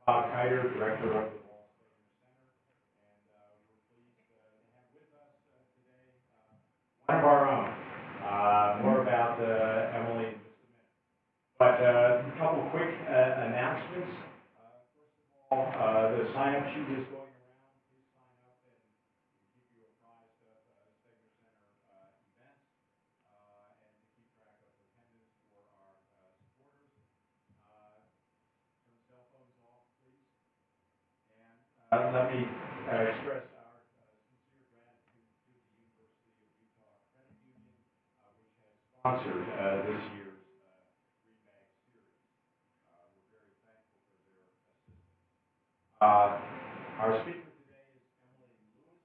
Bob Kiter, Director of the one of our own. More about Emily in just a minute. But a couple quick announcements. First of all, the sign-up sheet is going around. Please sign up and keep you apprised of Stegner Center events and to keep track of attendance for our supporters. Turn cell phones off, please. And let me express our sincere gratitude to the University of Utah Credit Union, which has sponsored this year's Green Bag series. We're very thankful for their assistance. Our speaker today is Emily Lewis.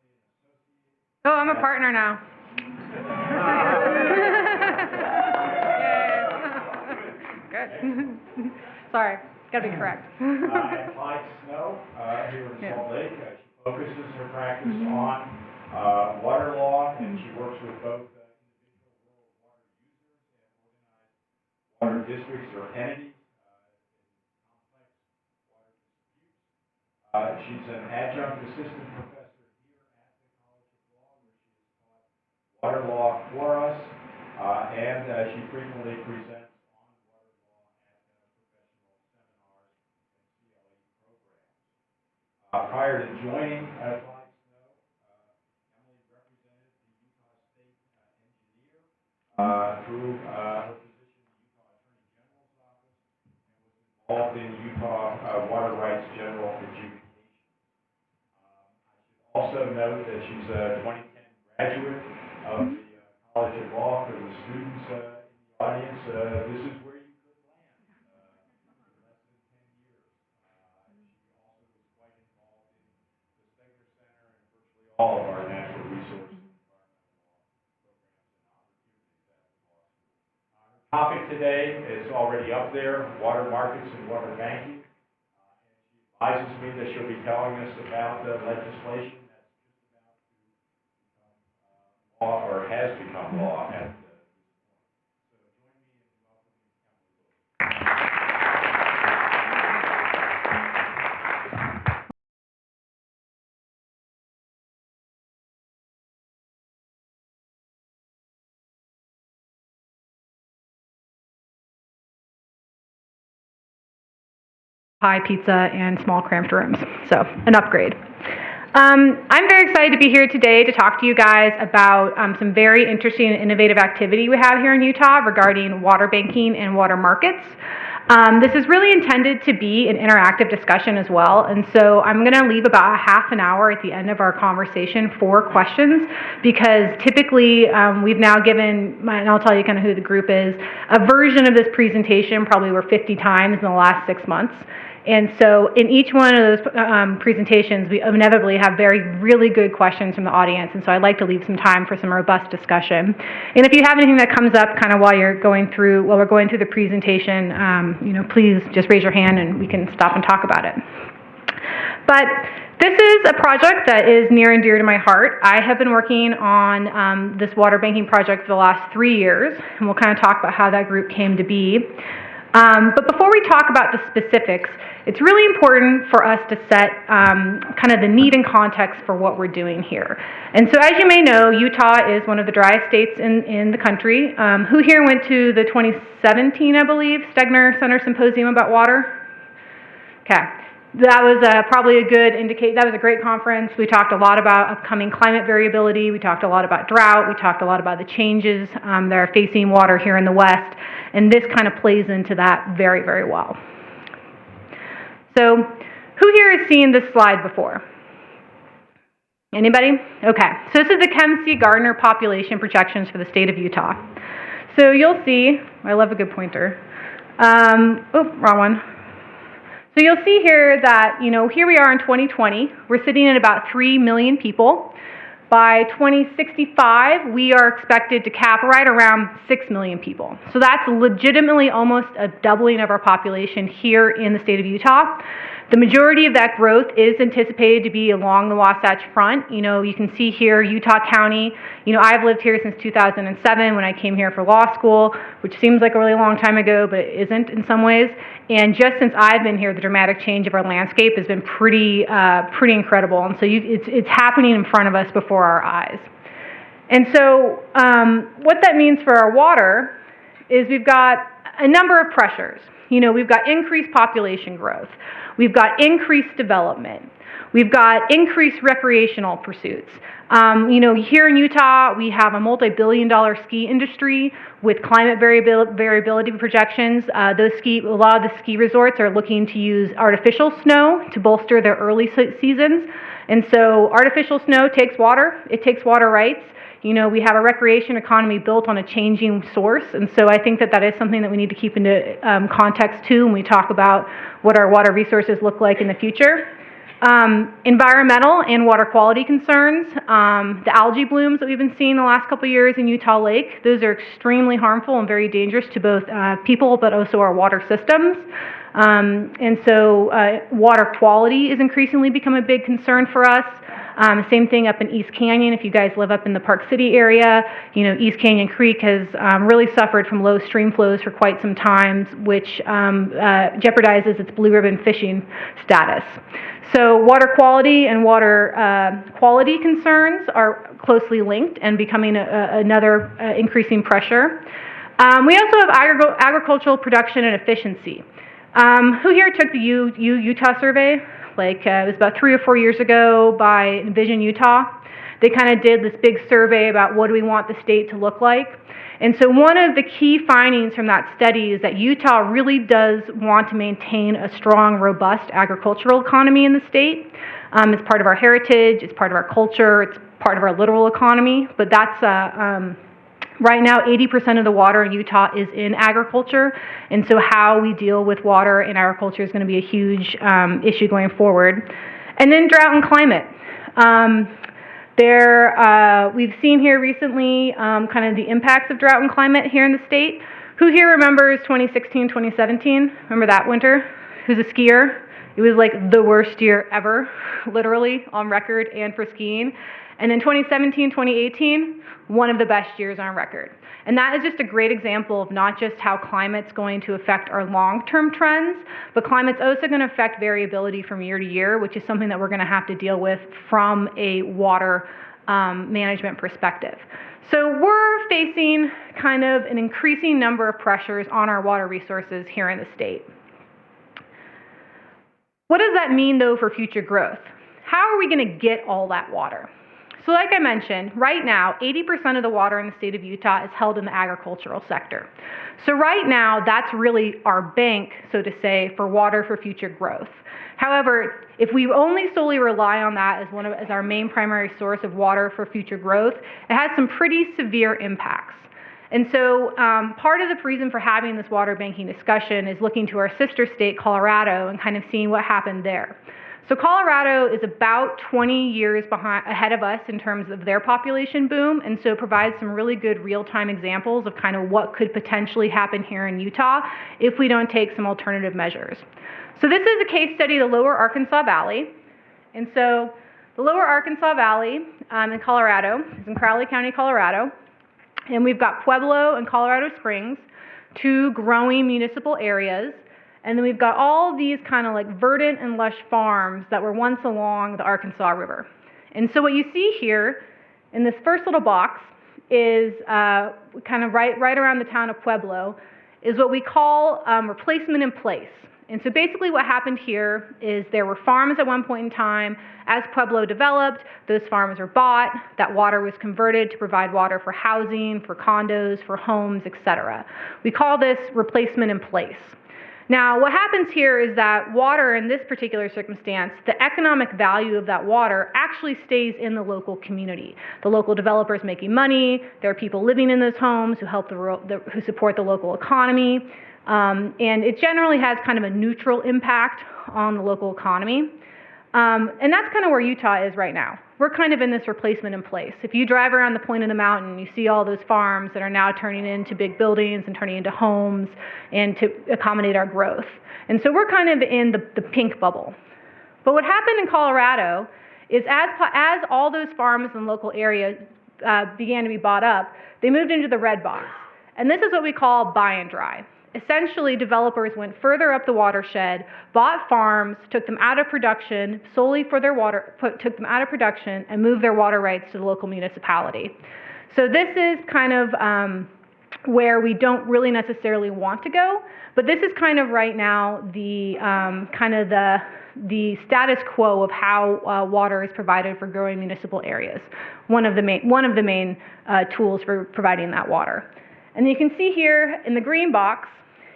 She's currently an associate. Oh, I'm a partner now. Good. Sorry, gotta be correct. Applied Snow here in Salt Lake. She focuses her practice on water law, and she works with both individual rural water users and organized water districts or entities in complex water disputes. She's an adjunct assistant professor here at the College of Law, where she has taught water law for us, and she frequently presents on water law at professional seminars and CLE programs. Prior to joining Applied Snow, Emily represented the Utah State Engineer through her position in the Utah Attorney General's office and was involved in Utah water rights general adjudication. I should also note that she's a 2010 graduate of the College of Law. For the students in the audience, this is where you could land in less than 10 years. She also was quite involved in the Stegner Center and virtually all of our natural resource and environmental law programs and opportunities at the law school. Her topic today is already up there, water markets and water banking. And she advises me that she'll be telling us about the legislation that's just about to become law or has become law at this point. So join me in welcoming Emily Lewis. Pie, pizza, and small cramped rooms. So, an upgrade. I'm very excited to be here today to talk to you guys about some very interesting and innovative activity we have here in Utah regarding water banking and water markets. This is really intended to be an interactive discussion as well, and so I'm going to leave about a half an hour at the end of our conversation for questions, because typically we've now given, and I'll tell you kind of who the group is, a version of this presentation probably over 50 times in the last 6 months. And so in each one of those presentations, we inevitably have really good questions from the audience, and so I'd like to leave some time for some robust discussion. And if you have anything that comes up kind of while we're going through the presentation, please just raise your hand and we can stop and talk about it. But this is a project that is near and dear to my heart. I have been working on this water banking project for the last 3 years, and we'll kind of talk about how that group came to be. But before we talk about the specifics, it's really important for us to set kind of the need and context for what we're doing here. And so as you may know, Utah is one of the driest states in the country. Who here went to the 2017, I believe, Stegner Center Symposium about water? Okay. That was probably a good indicator. That was a great conference. We talked a lot about upcoming climate variability. We talked a lot about drought. We talked a lot about the changes that are facing water here in the West. And this kind of plays into that very, very well. So who here has seen this slide before? Anybody? Okay. So this is the Chem C. Gardner population projections for the state of Utah. So you'll see, I love a good pointer. Wrong one. So you'll see here that, here we are in 2020. We're sitting at about 3 million people. By 2065, we are expected to cap right around 6 million people. So that's legitimately almost a doubling of our population here in the state of Utah. The majority of that growth is anticipated to be along the Wasatch Front. You can see here Utah County. I've lived here since 2007 when I came here for law school, which seems like a really long time ago, but it isn't in some ways. And just since I've been here, the dramatic change of our landscape has been pretty incredible. And so it's happening in front of us before our eyes. And so what that means for our water is we've got a number of pressures. We've got increased population growth. We've got increased development. We've got increased recreational pursuits. Here in Utah, we have a multi-billion-dollar ski industry with climate variability projections. A lot of the ski resorts are looking to use artificial snow to bolster their early seasons. And so artificial snow takes water. It takes water rights. We have a recreation economy built on a changing source, and so I think that is something that we need to keep into context too when we talk about what our water resources look like in the future. Environmental and water quality concerns, the algae blooms that we've been seeing the last couple of years in Utah Lake, those are extremely harmful and very dangerous to both people but also our water systems. And so water quality is increasingly become a big concern for us. Same thing up in East Canyon. If you guys live up in the Park City area, East Canyon Creek has really suffered from low stream flows for quite some time, which jeopardizes its blue ribbon fishing status. So water quality and water quality concerns are closely linked and becoming another increasing pressure. We also have agricultural production and efficiency. Who here took the Utah survey? It was about 3 or 4 years ago by Envision Utah. They kind of did this big survey about what do we want the state to look like. And so one of the key findings from that study is that Utah really does want to maintain a strong, robust agricultural economy in the state. It's part of our heritage, it's part of our culture, it's part of our literal economy, but that's right now, 80% of the water in Utah is in agriculture, and so how we deal with water in agriculture is going to be a huge issue going forward. And then drought and climate. We've seen here recently kind of the impacts of drought and climate here in the state. Who here remembers 2016, 2017? Remember that winter? Who's a skier? It was like the worst year ever, literally, on record and for skiing. And then 2017, 2018, one of the best years on record. And that is just a great example of not just how climate's going to affect our long-term trends, but climate's also going to affect variability from year to year, which is something that we're going to have to deal with from a water management perspective. So we're facing kind of an increasing number of pressures on our water resources here in the state. What does that mean, though, for future growth? How are we going to get all that water? So like I mentioned, right now, 80% of the water in the state of Utah is held in the agricultural sector. So right now, that's really our bank, so to say, for water for future growth. However, if we only solely rely on that as our main primary source of water for future growth, it has some pretty severe impacts. And so part of the reason for having this water banking discussion is looking to our sister state, Colorado, and kind of seeing what happened there. So Colorado is about 20 years ahead of us in terms of their population boom, and so provides some really good real-time examples of kind of what could potentially happen here in Utah if we don't take some alternative measures. So this is a case study of the Lower Arkansas Valley. And so the Lower Arkansas Valley in Colorado is in Crowley County, Colorado, and we've got Pueblo and Colorado Springs, two growing municipal areas. And then we've got all these kind of like verdant and lush farms that were once along the Arkansas River. And so what you see here in this first little box is kind of right around the town of Pueblo is what we call replacement in place. And so basically what happened here is there were farms at one point in time. As Pueblo developed, those farms were bought. That water was converted to provide water for housing, for condos, for homes, etc. We call this replacement in place. Now, what happens here is that water in this particular circumstance, the economic value of that water actually stays in the local community. The local developers making money, there are people living in those homes who help who support the local economy, and it generally has kind of a neutral impact on the local economy. And that's kind of where Utah is right now. we're kind of in this replacement in place. If you drive around the point of the mountain, you see all those farms that are now turning into big buildings and turning into homes and to accommodate our growth. And so we're kind of in the pink bubble. But what happened in Colorado is as all those farms in the local area began to be bought up, they moved into the red box. And this is what we call buy and dry. Essentially, developers went further up the watershed, bought farms, took them out of production solely for their water, took them out of production and moved their water rights to the local municipality. So this is kind of where we don't really necessarily want to go, but this is kind of right now the the status quo of how water is provided for growing municipal areas. One of the main tools for providing that water. And you can see here in the green box,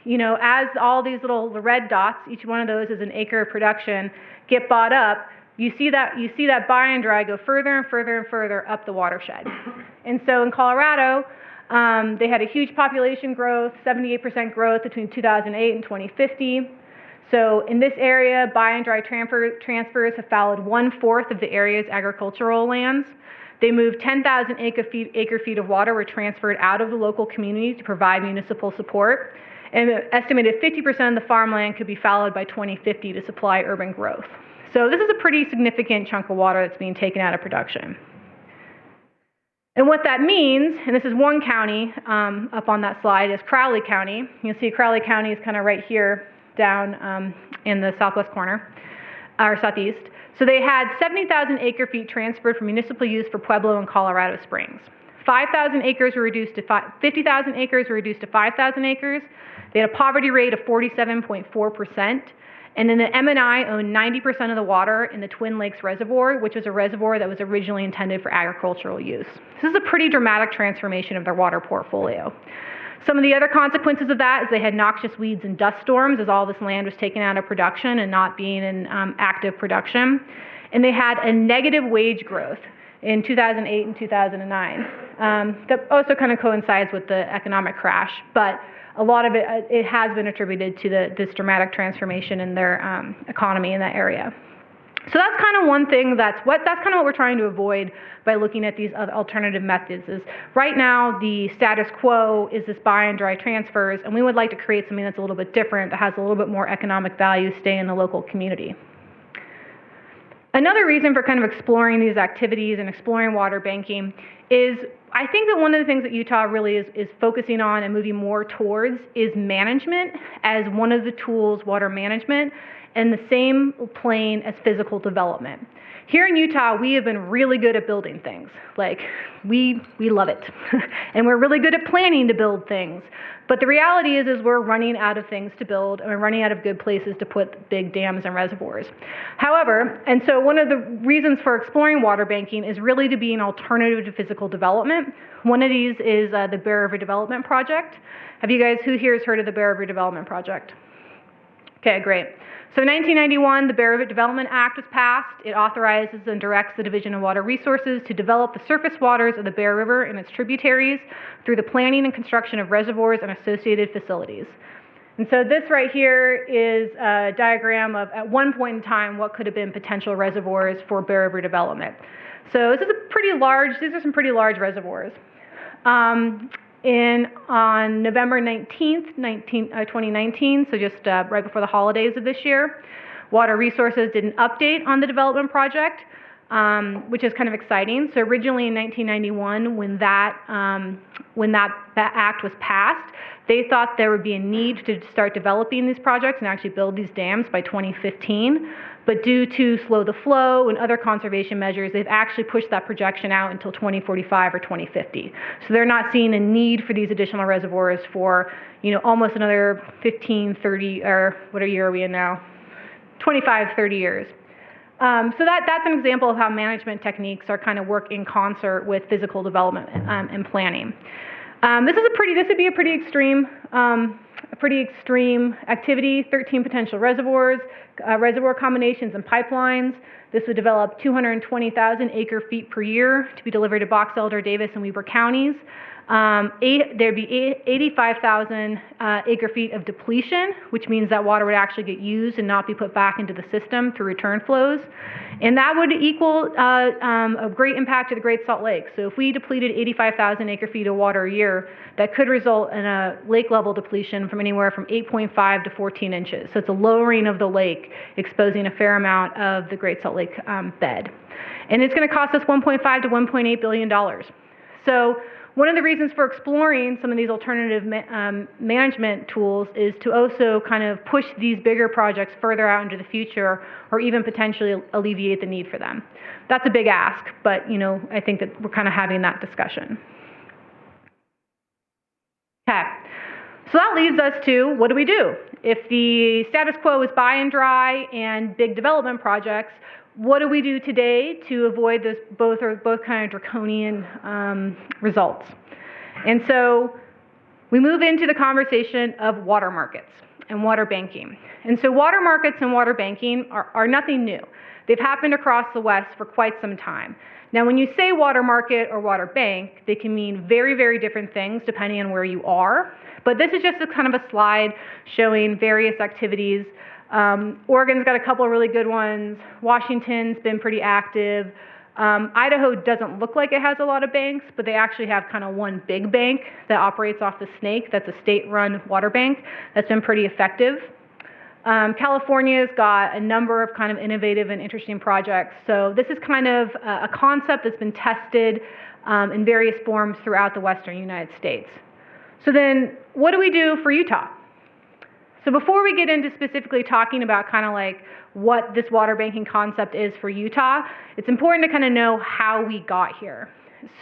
you know, as all these little red dots, each one of those is an acre of production, get bought up, you see that buy and dry go further and further and further up the watershed. And so in Colorado, they had a huge population growth, 78% growth between 2008 and 2050. So in this area, buy and dry transfers have followed 1/4 of the area's agricultural lands. They moved 10,000 acre feet of water were transferred out of the local community to provide municipal support. And an estimated 50% of the farmland could be fallowed by 2050 to supply urban growth. So this is a pretty significant chunk of water that's being taken out of production. And what that means, and this is one county up on that slide, is Crowley County. You'll see Crowley County is kind of right here down in the southwest corner, or southeast. So they had 70,000 acre feet transferred from municipal use for Pueblo and Colorado Springs. 5,000 acres were reduced to 50,000 acres were reduced to 5,000 acres. They had a poverty rate of 47.4%. And then the M&I owned 90% of the water in the Twin Lakes Reservoir, which was a reservoir that was originally intended for agricultural use. This is a pretty dramatic transformation of their water portfolio. Some of the other consequences of that is they had noxious weeds and dust storms as all this land was taken out of production and not being in active production. And they had a negative wage growth in 2008 and 2009. That also kind of coincides with the economic crash, but a lot of it has been attributed to this dramatic transformation in their economy in that area. So that's kind of one thing that's kind of what we're trying to avoid by looking at these other alternative methods is right now the status quo is this buy and dry transfers, and we would like to create something that's a little bit different, that has a little bit more economic value, stay in the local community. Another reason for kind of exploring these activities and exploring water banking is I think that one of the things that Utah really is focusing on and moving more towards is management as one of the tools, water management, in the same plane as physical development. Here in Utah, we have been really good at building things. Like, we love it. And we're really good at planning to build things. But the reality is we're running out of things to build, and we're running out of good places to put big dams and reservoirs. However, and so one of the reasons for exploring water banking is really to be an alternative to physical development. One of these is the Bear River Development Project. Have you guys, who here has heard of the Bear River Development Project? Okay, great. So in 1991, the Bear River Development Act was passed. It authorizes and directs the Division of Water Resources to develop the surface waters of the Bear River and its tributaries through the planning and construction of reservoirs and associated facilities. And so this right here is a diagram of, at one point in time, what could have been potential reservoirs for Bear River development. So this is these are some pretty large reservoirs. On November 19th, 2019, so just right before the holidays of this year, Water Resources did an update on the development project, which is kind of exciting. So originally in 1991, when that act was passed, they thought there would be a need to start developing these projects and actually build these dams by 2015. But due to slow the flow and other conservation measures, they've actually pushed that projection out until 2045 or 2050. So they're not seeing a need for these additional reservoirs for, almost another 15, 30, or what year are we in now? 25, 30 years. So that's an example of how management techniques are kind of work in concert with physical development and planning. This would be a pretty extreme activity, 13 potential reservoirs, reservoir combinations and pipelines. This would develop 220,000 acre feet per year to be delivered to Box Elder, Davis, and Weber counties. there'd be 85,000 acre feet of depletion, which means that water would actually get used and not be put back into the system through return flows. And that would equal a great impact to the Great Salt Lake. So if we depleted 85,000 acre feet of water a year, that could result in a lake level depletion from anywhere from 8.5 to 14 inches. So it's a lowering of the lake, exposing a fair amount of the Great Salt Lake bed. And it's going to cost us $1.5 to $1.8 billion. So one of the reasons for exploring some of these alternative management tools is to also kind of push these bigger projects further out into the future, or even potentially alleviate the need for them. That's a big ask, but I think that we're kind of having that discussion. Okay, so that leads us to, what do we do? If the status quo is buy and dry and big development projects, what do we do today to avoid those both kind of draconian results? And so we move into the conversation of water markets and water banking. And so water markets and water banking are nothing new. They've happened across the West for quite some time. Now, when you say water market or water bank, they can mean very, very different things depending on where you are. But this is just a kind of a slide showing various activities. Oregon's got a couple of really good ones. Washington's been pretty active. Idaho doesn't look like it has a lot of banks, but they actually have kind of one big bank that operates off the Snake. That's a state-run water bank that's been pretty effective. California's got a number of kind of innovative and interesting projects. So this is kind of a concept that's been tested in various forms throughout the Western United States. So then what do we do for Utah? So before we get into specifically talking about kind of like what this water banking concept is for Utah, it's important to kind of know how we got here.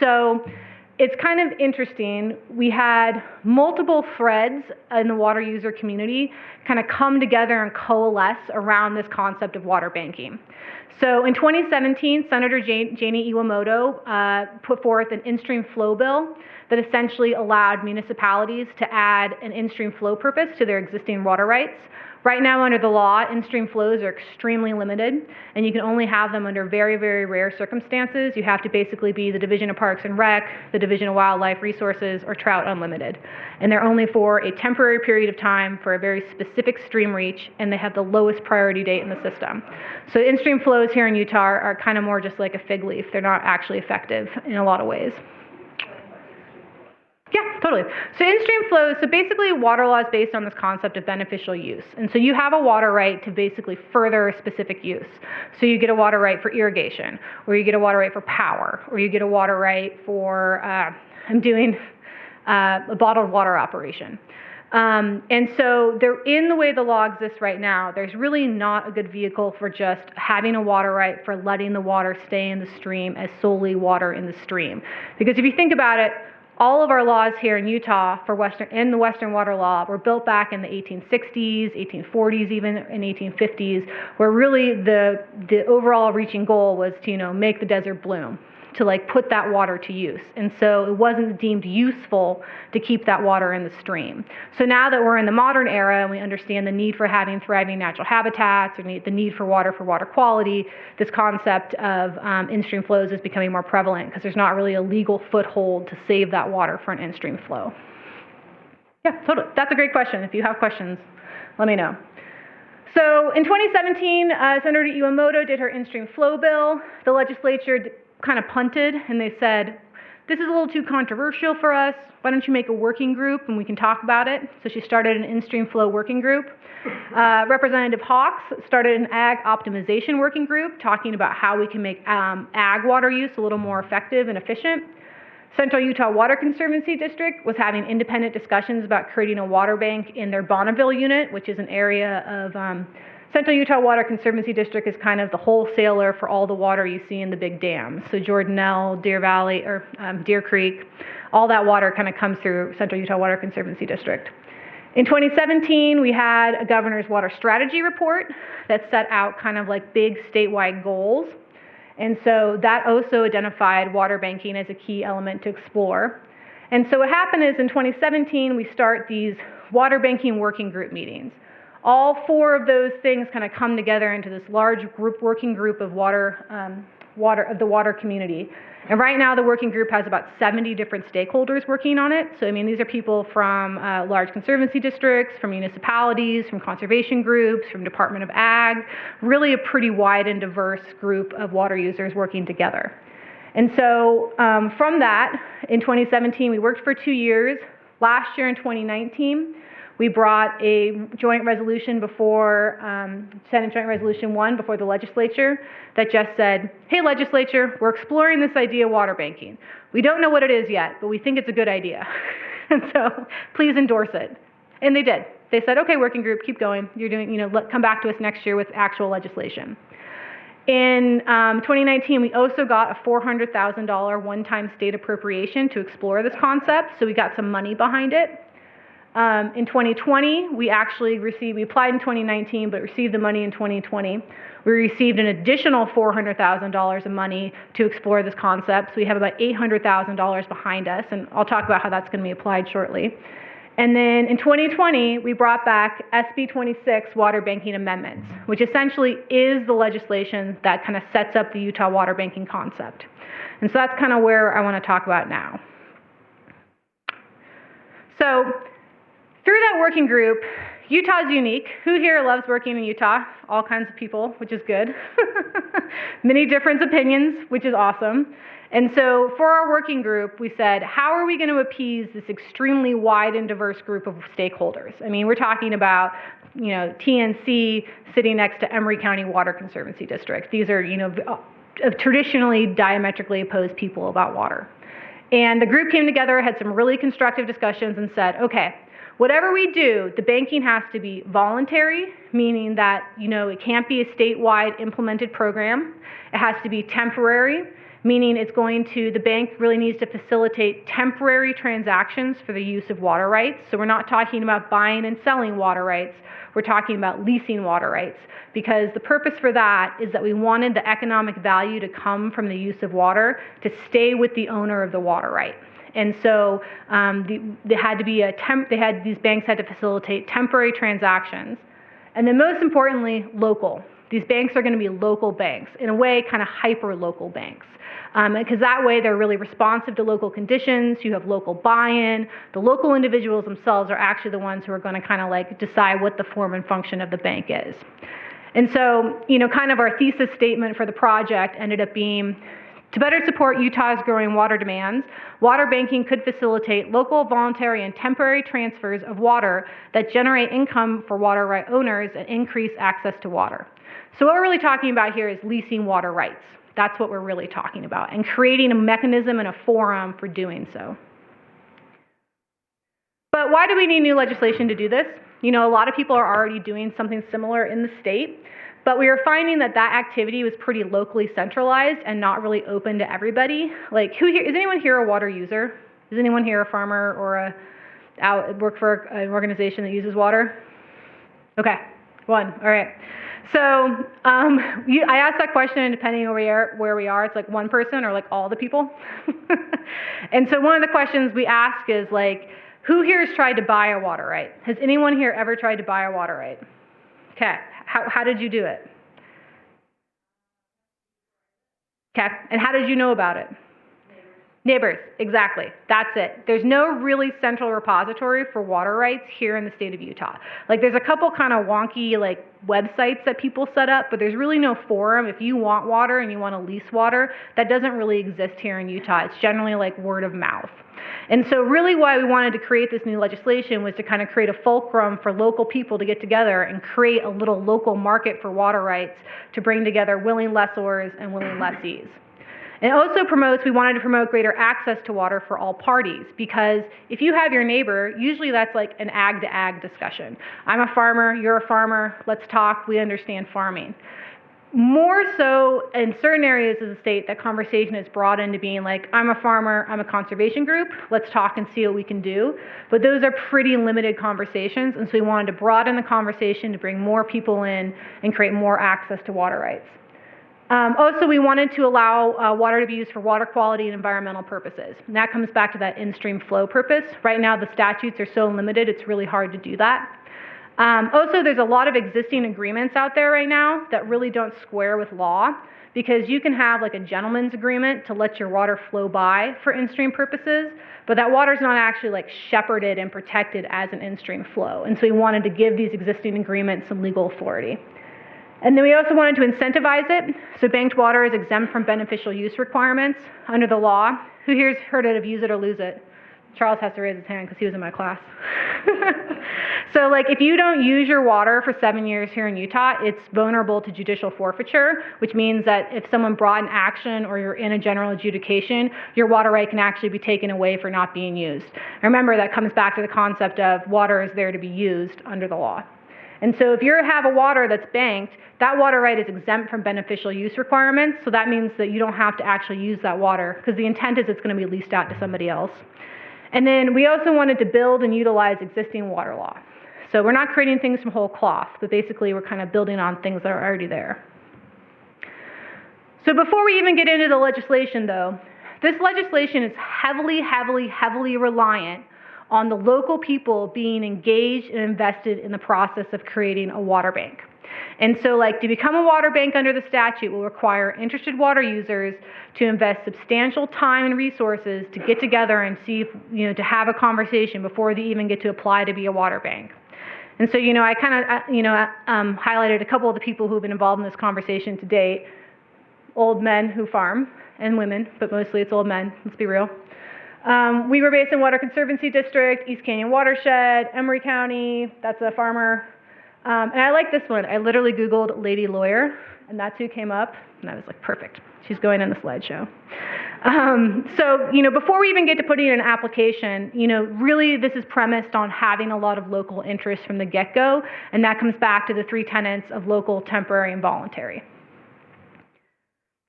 So it's kind of interesting. We had multiple threads in the water user community kind of come together and coalesce around this concept of water banking. So in 2017, Senator Janie Iwamoto put forth an in-stream flow bill that essentially allowed municipalities to add an in-stream flow purpose to their existing water rights. Right now, under the law, in-stream flows are extremely limited, and you can only have them under very, very rare circumstances. You have to basically be the Division of Parks and Rec, the Division of Wildlife Resources, or Trout Unlimited. And they're only for a temporary period of time for a very specific stream reach, and they have the lowest priority date in the system. So in-stream flows here in Utah are kind of more just like a fig leaf. They're not actually effective in a lot of ways. Yeah, totally. So in-stream flows, so basically water law is based on this concept of beneficial use. And so you have a water right to basically further a specific use. So you get a water right for irrigation, or you get a water right for power, or you get a water right for, I'm doing a bottled water operation. And so in the way the law exists right now, there's really not a good vehicle for just having a water right for letting the water stay in the stream as solely water in the stream. Because if you think about it, all of our laws here in Utah in the Western water law were built back in the 1860s, 1840s, even in 1850s, where really the overall reaching goal was to make the desert bloom, to like put that water to use. And so it wasn't deemed useful to keep that water in the stream. So now that we're in the modern era and we understand the need for having thriving natural habitats, or the need for water quality, this concept of in-stream flows is becoming more prevalent because there's not really a legal foothold to save that water for an in-stream flow. Yeah, totally. That's a great question. If you have questions, let me know. So in 2017, Senator Iwamoto did her in-stream flow bill. The legislature kind of punted, and they said, this is a little too controversial for us. Why don't you make a working group and we can talk about it? So she started an in-stream flow working group. Representative Hawks started an ag optimization working group talking about how we can make ag water use a little more effective and efficient. Central Utah Water Conservancy District was having independent discussions about creating a water bank in their Bonneville unit, which is an area of Central Utah Water Conservancy District is kind of the wholesaler for all the water you see in the big dams. So Jordanelle, Deer Valley, or Deer Creek, all that water kind of comes through Central Utah Water Conservancy District. In 2017, we had a governor's water strategy report that set out kind of like big statewide goals. And so that also identified water banking as a key element to explore. And so what happened is in 2017, we start these water banking working group meetings. All four of those things kind of come together into this large working group of water the water community. And right now the working group has about 70 different stakeholders working on it. So I mean, these are people from large conservancy districts, from municipalities, from conservation groups, from Department of Ag, really a pretty wide and diverse group of water users working together. And so from that, in 2017, we worked for 2 years. Last year in 2019, we brought a joint resolution before, Senate Joint Resolution 1 before the legislature that just said, hey legislature, we're exploring this idea of water banking. We don't know what it is yet, but we think it's a good idea. And so please endorse it. And they did. They said, okay, working group, keep going. You're doing, come back to us next year with actual legislation. In 2019, we also got a $400,000 one-time state appropriation to explore this concept, so we got some money behind it. In 2020, we applied in 2019, but received the money in 2020. We received an additional $400,000 of money to explore this concept, so we have about $800,000 behind us, and I'll talk about how that's going to be applied shortly. And then in 2020, we brought back SB 26 water banking amendments, which essentially is the legislation that kind of sets up the Utah water banking concept. And so that's kind of where I want to talk about now. So through that working group, Utah's unique. Who here loves working in Utah? All kinds of people, which is good. Many different opinions, which is awesome. And so for our working group, we said, how are we going to appease this extremely wide and diverse group of stakeholders? I mean, we're talking about, TNC sitting next to Emery County Water Conservancy District. These are, traditionally diametrically opposed people about water. And the group came together, had some really constructive discussions and said, okay, whatever we do, the banking has to be voluntary, meaning that, it can't be a statewide implemented program. It has to be temporary, meaning the bank really needs to facilitate temporary transactions for the use of water rights. So we're not talking about buying and selling water rights. We're talking about leasing water rights, because the purpose for that is that we wanted the economic value to come from the use of water to stay with the owner of the water right. And so these banks had to facilitate temporary transactions. And then most importantly, local. These banks are going to be local banks, in a way kind of hyper-local banks. Because that way they're really responsive to local conditions, you have local buy-in, the local individuals themselves are actually the ones who are going to kind of decide what the form and function of the bank is. And so, kind of our thesis statement for the project ended up being, to better support Utah's growing water demands, water banking could facilitate local, voluntary, and temporary transfers of water that generate income for water right owners and increase access to water. So what we're really talking about here is leasing water rights. That's what we're really talking about, and creating a mechanism and a forum for doing so. But why do we need new legislation to do this? A lot of people are already doing something similar in the state, but we are finding that activity was pretty locally centralized and not really open to everybody. Who here, is anyone here a water user? Is anyone here a farmer or work for an organization that uses water? Okay, one, all right. So I asked that question, and depending on where we are, it's like one person or all the people. And so one of the questions we ask is who here has tried to buy a water right? Has anyone here ever tried to buy a water right? Okay, how did you do it? Okay, and how did you know about it? Neighbors, exactly. That's it. There's no really central repository for water rights here in the state of Utah. There's a couple kind of wonky websites that people set up, but there's really no forum. If you want water and you want to lease water, that doesn't really exist here in Utah. It's generally word of mouth. And so really why we wanted to create this new legislation was to kind of create a fulcrum for local people to get together and create a little local market for water rights to bring together willing lessors and willing lessees. And also we wanted to promote greater access to water for all parties, because if you have your neighbor, usually that's an ag-to-ag discussion. I'm a farmer, you're a farmer, let's talk, we understand farming. More so in certain areas of the state, that conversation is brought into being I'm a farmer, I'm a conservation group, let's talk and see what we can do. But those are pretty limited conversations, and so we wanted to broaden the conversation to bring more people in and create more access to water rights. Also, we wanted to allow water to be used for water quality and environmental purposes. And that comes back to that in-stream flow purpose. Right now, the statutes are so limited, it's really hard to do that. Also, there's a lot of existing agreements out there right now that really don't square with law, because you can have like a gentleman's agreement to let your water flow by for in-stream purposes, but that water's not actually like shepherded and protected as an in-stream flow. And so we wanted to give these existing agreements some legal authority. And then we also wanted to incentivize it. So banked water is exempt from beneficial use requirements under the law. Who here's heard of use it or lose it? Charles has to raise his hand because he was in my class. So like if you don't use your water for 7 years here in Utah, it's vulnerable to judicial forfeiture, which means that if someone brought an action or you're in a general adjudication, your water right can actually be taken away for not being used. Remember, that comes back to the concept of water is there to be used under the law. And so if you have a water that's banked, that water right is exempt from beneficial use requirements, so that means that you don't have to actually use that water, because the intent is it's going to be leased out to somebody else. And then we also wanted to build and utilize existing water law. So we're not creating things from whole cloth, but basically we're kind of building on things that are already there. So before we even get into the legislation though, this legislation is heavily reliant on the local people being engaged and invested in the process of creating a water bank. And so like to become a water bank under the statute will require interested water users to invest substantial time and resources to get together and see if, to have a conversation before they even get to apply to be a water bank. And so, I kind of, highlighted a couple of the people who've been involved in this conversation to date. Old men who farm, and women, but mostly it's old men, let's be real. We were based in Water Conservancy District, East Canyon Watershed, Emory County, that's a farmer. And I like this one. I literally Googled lady lawyer, and that's who came up, and I was like, perfect. She's going in the slideshow. So, before we even get to putting in an application, really this is premised on having a lot of local interest from the get-go, and that comes back to the 3 tenets of local, temporary, and voluntary.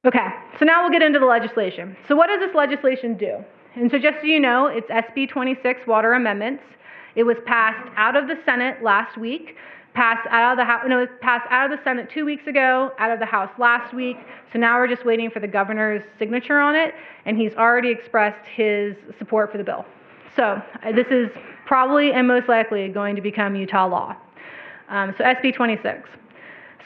Okay, so now we'll get into the legislation. So what does this legislation do? And so just so you know, it's SB 26 Water Amendments. It was passed out of the Senate last week, passed out of the House, no, it was passed out of the Senate 2 weeks ago, out of the House last week. So now we're just waiting for the governor's signature on it, and he's already expressed his support for the bill. So this is probably and most likely going to become Utah law. So SB 26.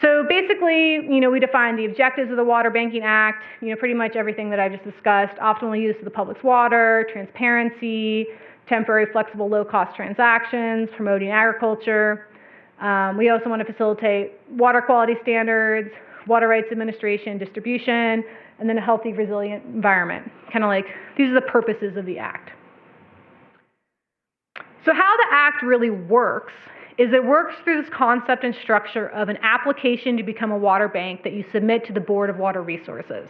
So basically, we define the objectives of the Water Banking Act, pretty much everything that I just discussed: optimal use of the public's water, transparency, temporary, flexible, low-cost transactions, promoting agriculture. We also want to facilitate water quality standards, water rights administration, distribution, and then a healthy, resilient environment. Kind of like, these are the purposes of the Act. So how the Act really works is it works through this concept and structure of an application to become a water bank that you submit to the Board of Water Resources.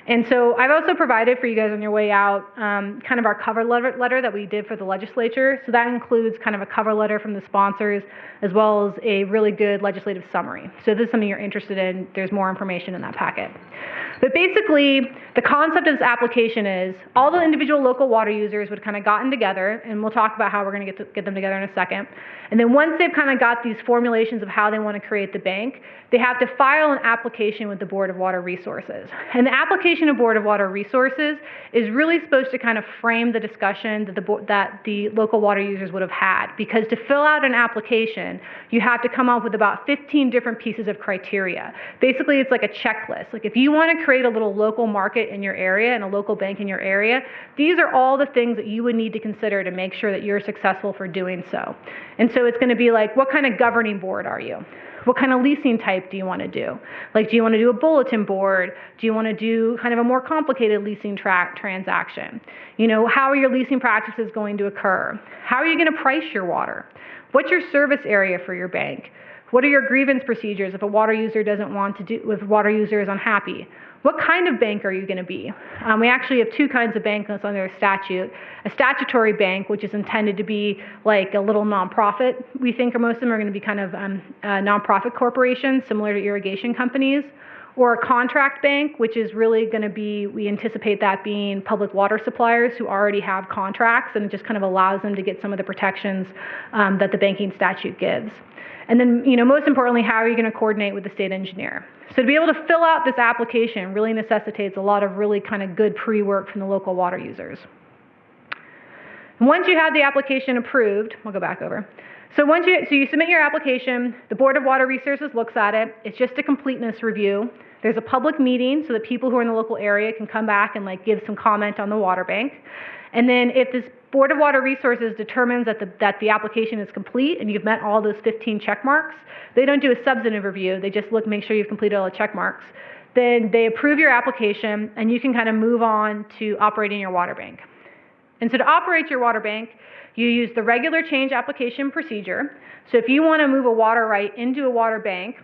And so I've also provided for you guys on your way out kind of our cover letter that we did for the legislature. So that includes kind of a cover letter from the sponsors as well as a really good legislative summary. So if this is something you're interested in, there's more information in that packet. But basically, the concept of this application is all the individual local water users would kind of gotten together, and we'll talk about how we're going to get them together in a second. And then once they've kind of got these formulations of how they want to create the bank, they have to file an application with the Board of Water Resources. And the application of Board of Water Resources is really supposed to kind of frame the discussion that the local water users would have had. Because to fill out an application, you have to come up with about 15 different pieces of criteria. Basically, it's like a checklist. Like if you want to create a little local market in your area and a local bank in your area, these are all the things that you would need to consider to make sure that you're successful for doing so. And so it's going to be like, what kind of governing board are you? What kind of leasing type do you want to do? Like, do you want to do a bulletin board? Do you want to do kind of a more complicated leasing transaction? How are your leasing practices going to occur? How are you going to price your water? What's your service area for your bank? What are your grievance procedures if a water user doesn't want to do, if a water user is unhappy? What kind of bank are you going to be? We actually have 2 kinds of banks under statute. A statutory bank, which is intended to be like a little nonprofit. We think most of them are going to be kind of nonprofit corporations, similar to irrigation companies. Or a contract bank, which is really going to be, we anticipate that being public water suppliers who already have contracts, and it just kind of allows them to get some of the protections that the banking statute gives. And then, most importantly, how are you going to coordinate with the state engineer? So to be able to fill out this application really necessitates a lot of really kind of good pre-work from the local water users. And once you have the application approved, we'll go back over. So you submit your application, the Board of Water Resources looks at it. It's just a completeness review. There's a public meeting so that people who are in the local area can come back and give some comment on the water bank. And then if this Board of Water Resources determines that the application is complete and you've met all those 15 check marks, they don't do a substantive review. They just make sure you've completed all the check marks. Then they approve your application and you can kind of move on to operating your water bank. And so to operate your water bank, you use the regular change application procedure. So if you want to move a water right into a water bank,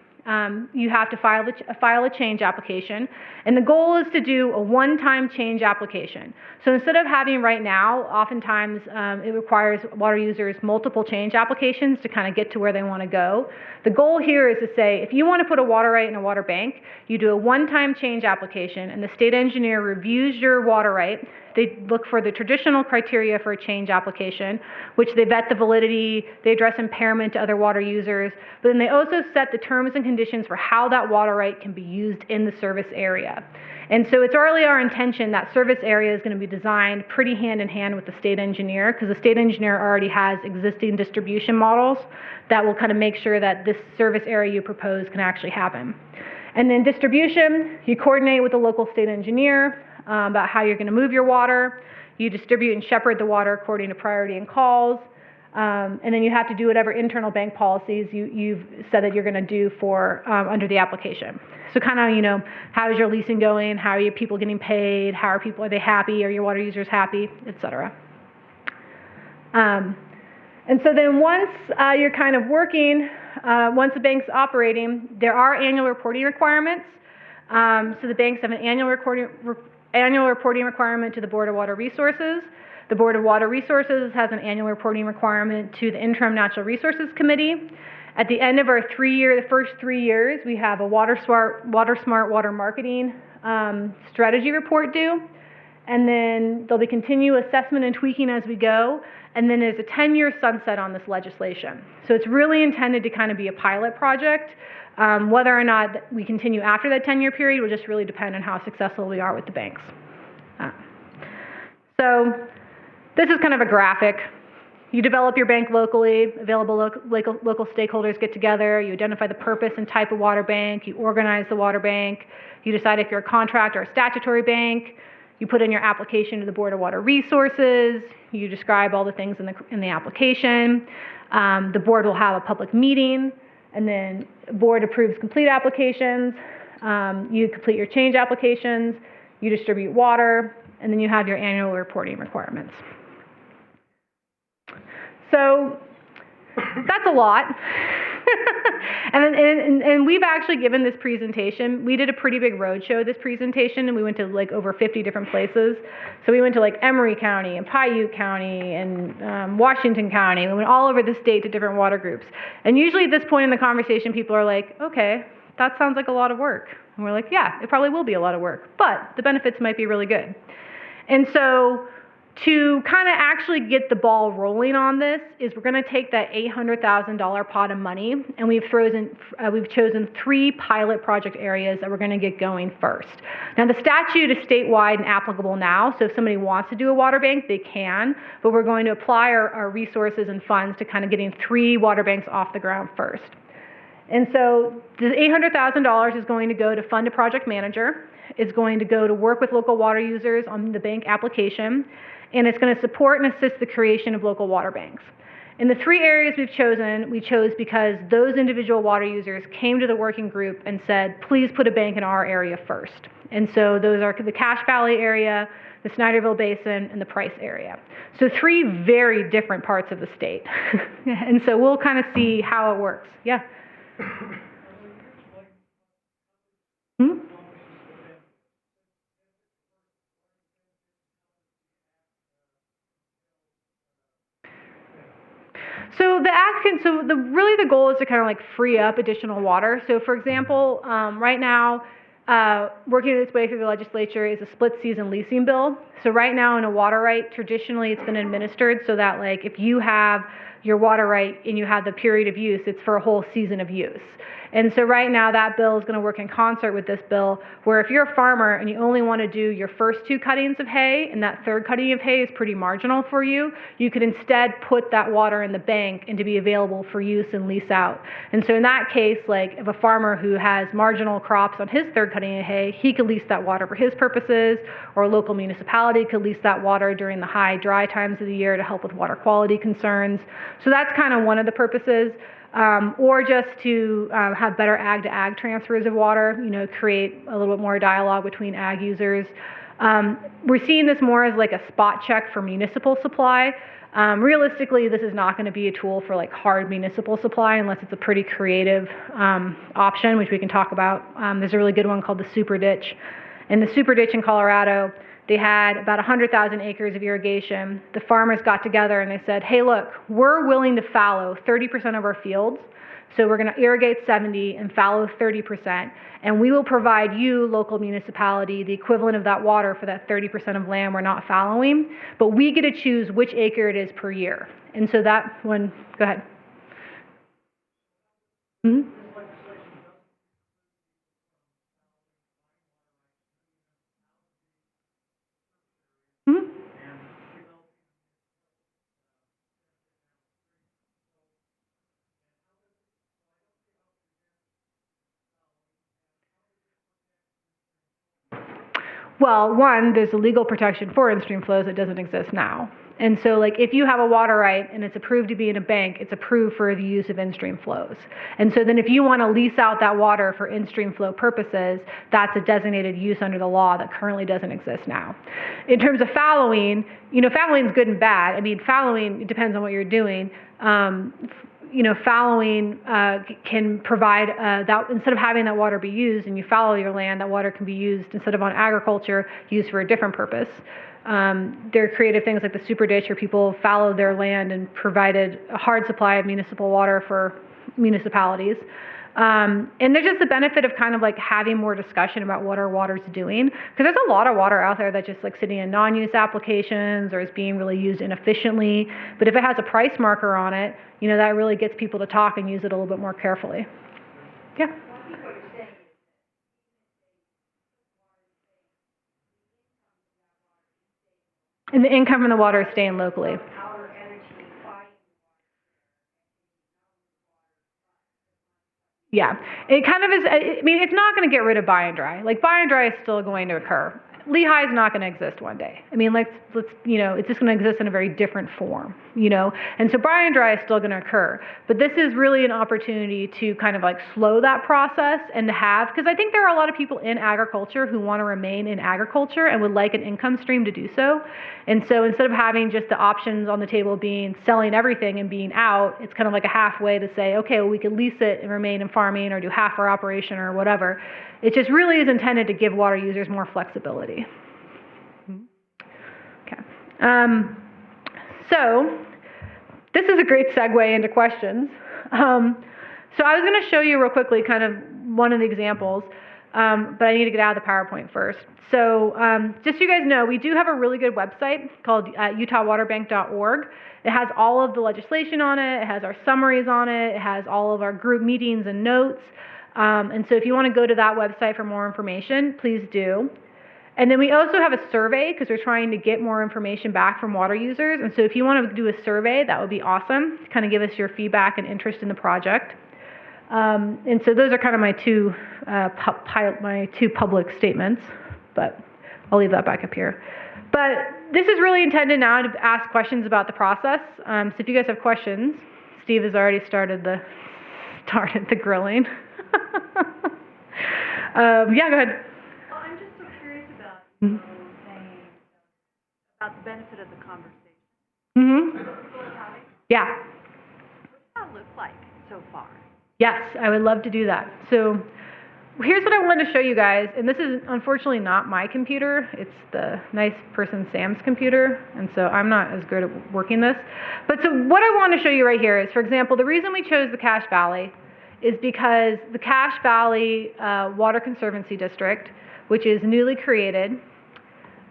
you have to file a change application. And the goal is to do a one-time change application. So instead of having right now, oftentimes it requires water users multiple change applications to kind of get to where they want to go. The goal here is to say, if you want to put a water right in a water bank, you do a one-time change application, and the state engineer reviews your water right. They look for the traditional criteria for a change application, which they vet the validity, they address impairment to other water users, but then they also set the terms and conditions for how that water right can be used in the service area. And so it's really our intention that service area is going to be designed pretty hand in hand with the state engineer, because the state engineer already has existing distribution models that will kind of make sure that this service area you propose can actually happen. And then distribution, you coordinate with the local state engineer about how you're going to move your water. You distribute and shepherd the water according to priority and calls. And then you have to do whatever internal bank policies you've said that you're going to do for under the application. So kind of, how is your leasing going? How are your people getting paid? Are they happy? Are your water users happy? Et cetera. And so then once you're kind of working, once the bank's operating, there are annual reporting requirements. So the banks have an annual reporting requirement to the Board of Water Resources. The Board of Water Resources has an annual reporting requirement to the Interim Natural Resources Committee. At the end of our the first 3 years, we have a water smart water marketing strategy report due. And then there'll be continued assessment and tweaking as we go. And then there's a 10-year sunset on this legislation. So it's really intended to kind of be a pilot project. Whether or not we continue after that 10-year period will just really depend on how successful we are with the banks. So this is kind of a graphic. You develop your bank locally, available local stakeholders get together, you identify the purpose and type of water bank, you organize the water bank, you decide if you're a contract or a statutory bank, you put in your application to the Board of Water Resources, you describe all the things in the application, the board will have a public meeting, and then the board approves complete applications, you complete your change applications, you distribute water, and then you have your annual reporting requirements. So that's a lot. and we've actually given this presentation. We did a pretty big roadshow this presentation, and we went to over 50 different places. So we went to Emory County and Paiute County and Washington County. We went all over the state to different water groups. And usually at this point in the conversation, people are like, okay, that sounds like a lot of work. And we're like, yeah, it probably will be a lot of work, but the benefits might be really good. And so to kind of actually get the ball rolling on this is we're going to take that $800,000 pot of money, and we've chosen 3 pilot project areas that we're going to get going first. Now the statute is statewide and applicable now, so if somebody wants to do a water bank, they can, but we're going to apply our resources and funds to kind of getting 3 water banks off the ground first. And so the $800,000 is going to go to fund a project manager, is going to go to work with local water users on the bank application, and it's going to support and assist the creation of local water banks. In the 3 areas we chose because those individual water users came to the working group and said, please put a bank in our area first. And so those are the Cache Valley area, the Snyderville Basin, and the Price area. So 3 very different parts of the state. And so we'll kind of see how it works. Yeah? So really the goal is to kind of free up additional water. So for example, right now, working its way through the legislature is a split season leasing bill. So right now in a water right, traditionally it's been administered so that if you have your water right and you have the period of use, it's for a whole season of use. And so right now that bill is going to work in concert with this bill, where if you're a farmer and you only want to do your first 2 cuttings of hay, and that 3rd cutting of hay is pretty marginal for you, you could instead put that water in the bank and to be available for use and lease out. And so in that case, like if a farmer who has marginal crops on his 3rd cutting of hay, he could lease that water for his purposes, or a local municipality could lease that water during the high dry times of the year to help with water quality concerns. So that's kind of one of the purposes. Or just to have better ag-to-ag transfers of water, create a little bit more dialogue between ag users. We're seeing this more as like a spot check for municipal supply. Realistically, this is not going to be a tool for like hard municipal supply unless it's a pretty creative option, which we can talk about. There's a really good one called the super ditch. In the super ditch in Colorado, they had about 100,000 acres of irrigation. The farmers got together and they said, hey, look, we're willing to fallow 30% of our fields. So we're going to irrigate 70 and fallow 30%. And we will provide you, local municipality, the equivalent of that water for that 30% of land we're not fallowing. But we get to choose which acre it is per year. And so that one, go ahead. Mm-hmm. Well, one, there's a legal protection for in-stream flows that doesn't exist now. And so like if you have a water right and it's approved to be in a bank, it's approved for the use of in-stream flows. And so then if you want to lease out that water for in-stream flow purposes, that's a designated use under the law that currently doesn't exist now. In terms of fallowing, fallowing is good and bad. I mean, fallowing, it depends on what you're doing. Fallowing can provide that instead of having that water be used and you fallow your land, that water can be used instead of on agriculture, used for a different purpose. There are creative things like the super ditch where people fallowed their land and provided a hard supply of municipal water for municipalities. And there's just the benefit of kind of like having more discussion about what our water's doing. Because there's a lot of water out there that's just like sitting in non-use applications or is being really used inefficiently. But if it has a price marker on it, that really gets people to talk and use it a little bit more carefully. Yeah. And the income from the water is staying locally. Yeah, it kind of is. I mean, it's not going to get rid of buy and dry. Like buy and dry is still going to occur. Lehigh is not going to exist one day. I mean, let's it's just going to exist in a very different form, And so buy and dry is still going to occur. But this is really an opportunity to kind of like slow that process and to have, because I think there are a lot of people in agriculture who want to remain in agriculture and would like an income stream to do so. And so instead of having just the options on the table being selling everything and being out, it's kind of like a halfway to say, okay, well, we could lease it and remain in farming or do half our operation or whatever. It just really is intended to give water users more flexibility. Okay. So this is a great segue into questions. So I was going to show you real quickly kind of one of the examples, but I need to get out of the PowerPoint first. So just so you guys know, we do have a really good website called utahwaterbank.org. It has all of the legislation on it. It has our summaries on it. It has all of our group meetings and notes. And so if you want to go to that website for more information, please do. And then we also have a survey because we're trying to get more information back from water users. And so if you want to do a survey, that would be awesome. Kind of give us your feedback and interest in the project. And so those are kind of my two public statements, but I'll leave that back up here. But this is really intended now to ask questions about the process. So if you guys have questions, Steve has already started the grilling. Yeah, go ahead. Well, I'm just so curious about about the benefit of the conversation. Mm-hmm. Yeah. What does that look like so far? Yes, I would love to do that. So here's what I wanted to show you guys, and this is unfortunately not my computer. It's the nice person Sam's computer, and so I'm not as good at working this. But so what I want to show you right here is, for example, the reason we chose the Cache Valley is because the Cache Valley Water Conservancy District, which is newly created,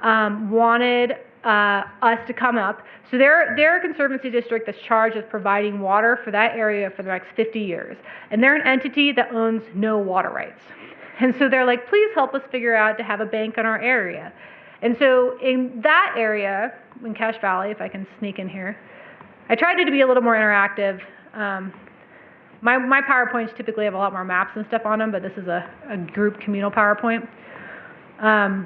wanted us to come up. So they're a conservancy district that's charged with providing water for that area for the next 50 years. And they're an entity that owns no water rights. And so they're like, please help us figure out to have a bank in our area. And so in that area, in Cache Valley, if I can sneak in here, I tried to be a little more interactive. My PowerPoints typically have a lot more maps and stuff on them, but this is a group communal PowerPoint. I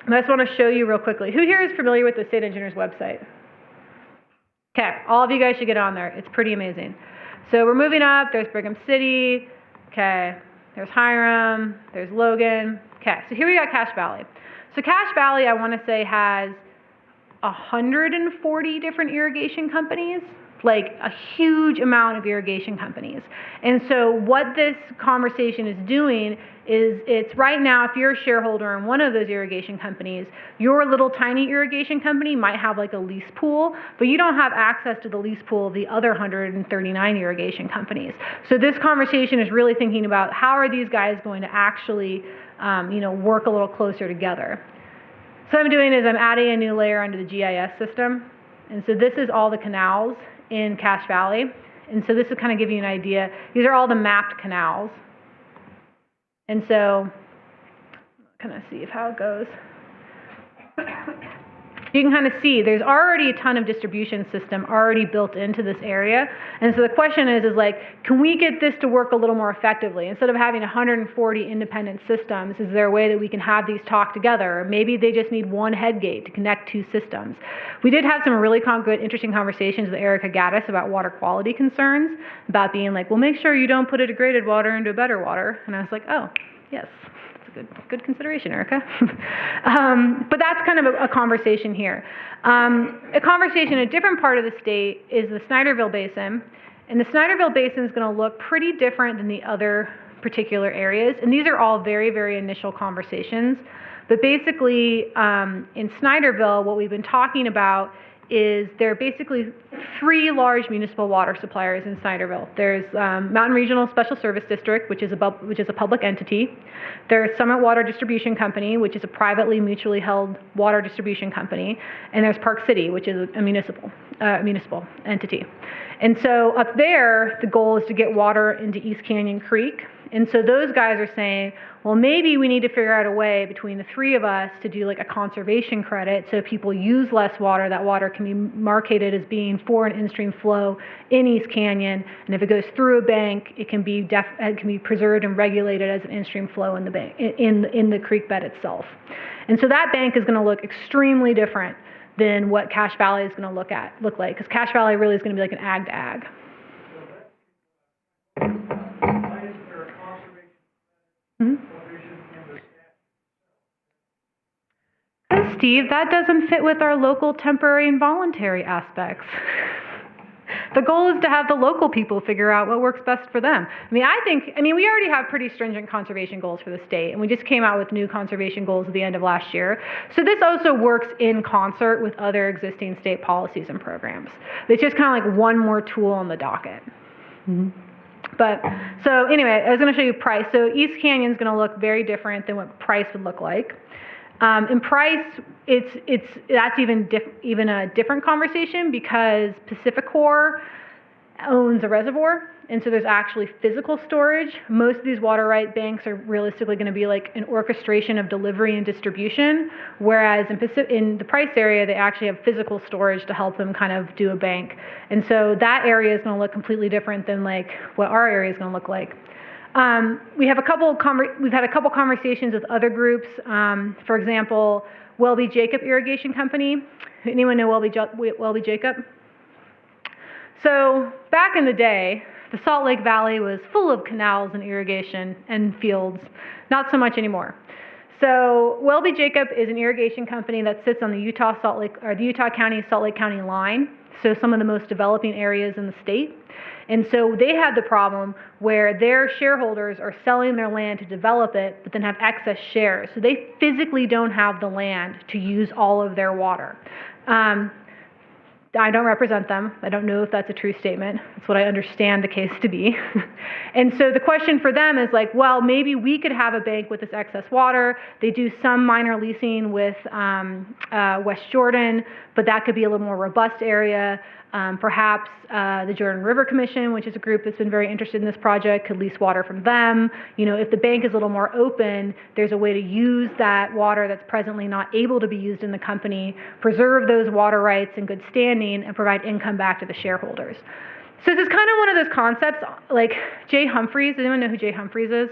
just want to show you real quickly. Who here is familiar with the state engineer's website? Okay, all of you guys should get on there. It's pretty amazing. So we're moving up. There's Brigham City. Okay, there's Hiram. There's Logan. Okay, so here we got Cache Valley. So Cache Valley, I want to say, has 140 different irrigation companies, like a huge amount of irrigation companies. And so what this conversation is doing is it's right now, if you're a shareholder in one of those irrigation companies, your little tiny irrigation company might have like a lease pool, but you don't have access to the lease pool of the other 139 irrigation companies. So this conversation is really thinking about how are these guys going to actually work a little closer together. So what I'm doing is I'm adding a new layer onto the GIS system. And so this is all the canals in Cache Valley. And so this will kind of give you an idea. These are all the mapped canals. And so, kind of see how it goes. You can kind of see there's already a ton of distribution system already built into this area. And so the question is like, can we get this to work a little more effectively? Instead of having 140 independent systems, is there a way that we can have these talk together? Or maybe they just need one head gate to connect two systems. We did have some really good, interesting conversations with Erica Gaddis about water quality concerns, about being like, well, make sure you don't put a degraded water into a better water. And I was like, oh, yes. Good consideration, Erica. But that's kind of a conversation here. A conversation in a different part of the state is the Snyderville Basin. And the Snyderville Basin is going to look pretty different than the other particular areas. And these are all very, very initial conversations. But basically, in Snyderville, what we've been talking about is there are basically three large municipal water suppliers in Snyderville. There's Mountain Regional Special Service District, which is a public entity. There's Summit Water Distribution Company, which is a privately mutually held water distribution company. And there's Park City, which is a municipal entity. And so up there, the goal is to get water into East Canyon Creek. And so those guys are saying, well, maybe we need to figure out a way between the three of us to do like a conservation credit, so if people use less water, that water can be marketed as being for an in-stream flow in East Canyon, and if it goes through a bank, it can be preserved and regulated as an in-stream flow in the bank, in the creek bed itself. And so that bank is going to look extremely different than what Cache Valley is going to look like, because Cache Valley really is going to be like an ag to ag. Steve, that doesn't fit with our local, temporary, and voluntary aspects. The goal is to have the local people figure out what works best for them. We already have pretty stringent conservation goals for the state, and we just came out with new conservation goals at the end of last year. So this also works in concert with other existing state policies and programs. It's just kind of like one more tool on the docket. But, so anyway, I was going to show you Price. So East Canyon is going to look very different than what Price would look like. In Price, that's even a different conversation, because Pacificor owns a reservoir, and so there's actually physical storage. Most of these water right banks are realistically going to be like an orchestration of delivery and distribution, whereas in the Price area, they actually have physical storage to help them kind of do a bank. And so that area is going to look completely different than like what our area is going to look like. We've had a couple conversations with other groups. For example, Welby Jacob Irrigation Company. Anyone know Welby Jacob? So back in the day, the Salt Lake Valley was full of canals and irrigation and fields. Not so much anymore. So Welby Jacob is an irrigation company that sits on the Utah County Salt Lake County line. So some of the most developing areas in the state. And so they had the problem where their shareholders are selling their land to develop it, but then have excess shares. So they physically don't have the land to use all of their water. I don't represent them. I don't know if that's a true statement. That's what I understand the case to be. And so the question for them is like, well, maybe we could have a bank with this excess water. They do some minor leasing with West Jordan, but that could be a little more robust area. Perhaps the Jordan River Commission, which is a group that's been very interested in this project, could lease water from them. You know, if the bank is a little more open, there's a way to use that water that's presently not able to be used in the company, preserve those water rights in good standing, and provide income back to the shareholders. So this is kind of one of those concepts, like Jay Humphreys. Does anyone know who Jay Humphreys is?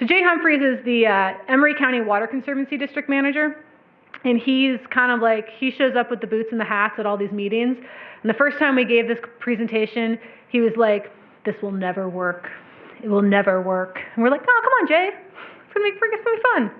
So Jay Humphreys is the Emery County Water Conservancy District Manager. And he's kind of like, he shows up with the boots and the hats at all these meetings. And the first time we gave this presentation, he was like, this will never work. It will never work. And we're like, oh, come on, Jay. It's gonna be fun.